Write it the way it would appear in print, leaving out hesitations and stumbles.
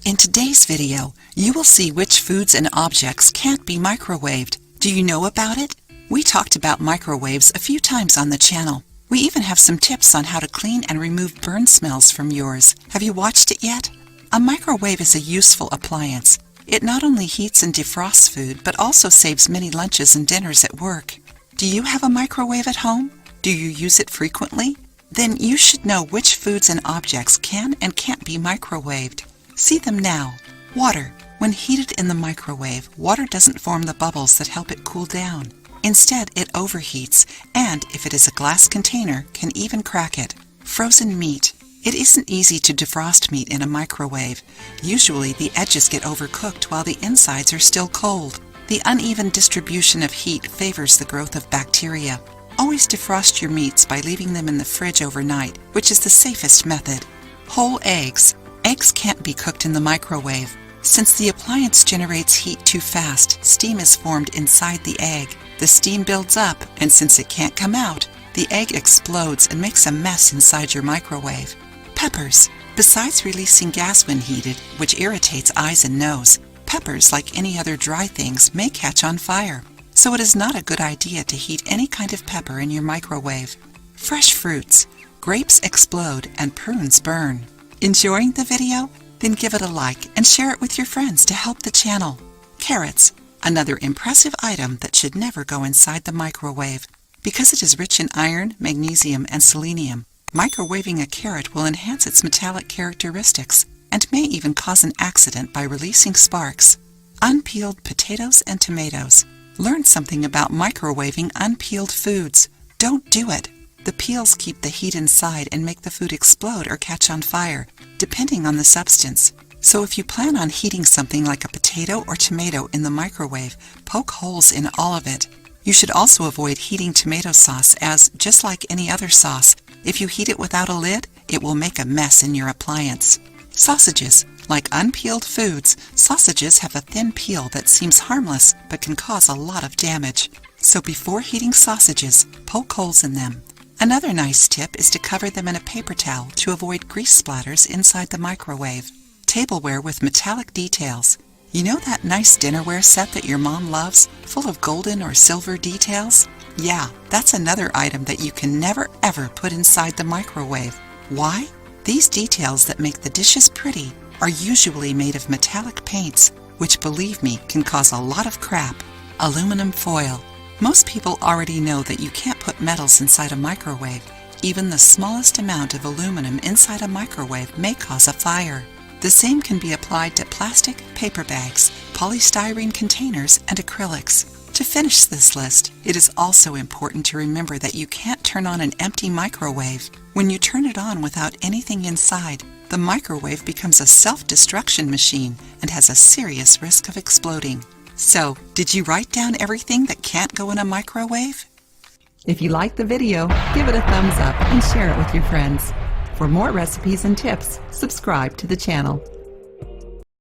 In today's video, you will see which foods and objects can't be microwaved. Do you know about it? We talked about microwaves a few times on the channel. We even have some tips on how to clean and remove burn smells from yours. Have you watched it yet? A microwave is a useful appliance. It not only heats and defrosts food, but also saves many lunches and dinners at work. Do you have a microwave at home? Do you use it frequently? Then you should know which foods and objects can and can't be microwaved. See them now. Water. When heated in the microwave, water doesn't form the bubbles that help it cool down. Instead, it overheats, and if it is a glass container, can even crack it. Frozen meat. It isn't easy to defrost meat in a microwave. Usually, the edges get overcooked while the insides are still cold. The uneven distribution of heat favors the growth of bacteria. Always defrost your meats by leaving them in the fridge overnight, which is the safest method. Whole eggs. Eggs can't be cooked in the microwave. Since the appliance generates heat too fast, steam is formed inside the egg. The steam builds up, and since it can't come out, the egg explodes and makes a mess inside your microwave. Peppers. Besides releasing gas when heated, which irritates eyes and nose, peppers, like any other dry things, may catch on fire. So it is not a good idea to heat any kind of pepper in your microwave. Fresh fruits. Grapes explode and prunes burn. Enjoying the video? Then give it a like and share it with your friends to help the channel. Carrots. Another impressive item that should never go inside the microwave. Because it is rich in iron, magnesium, and selenium, microwaving a carrot will enhance its metallic characteristics and may even cause an accident by releasing sparks. Unpeeled potatoes and tomatoes. Learn something about microwaving unpeeled foods. Don't do it. The peels keep the heat inside and make the food explode or catch on fire, depending on the substance. So if you plan on heating something like a potato or tomato in the microwave, poke holes in all of it. You should also avoid heating tomato sauce as, just like any other sauce, if you heat it without a lid, it will make a mess in your appliance. Sausages. Like unpeeled foods, sausages have a thin peel that seems harmless but can cause a lot of damage. So before heating sausages, poke holes in them. Another nice tip is to cover them in a paper towel to avoid grease splatters inside the microwave. Tableware with metallic details. You know that nice dinnerware set that your mom loves, full of golden or silver details? Yeah, that's another item that you can never ever put inside the microwave. Why? These details that make the dishes pretty are usually made of metallic paints, which, believe me, can cause a lot of crap. Aluminum foil. Most people already know that you can't put metals inside a microwave. Even the smallest amount of aluminum inside a microwave may cause a fire. The same can be applied to plastic, paper bags, polystyrene containers, and acrylics. To finish this list, it is also important to remember that you can't turn on an empty microwave. When you turn it on without anything inside, the microwave becomes a self-destruction machine and has a serious risk of exploding. So, did you write down everything that can't go in a microwave? If you liked the video, give it a thumbs up and share it with your friends. For more recipes and tips, subscribe to the channel.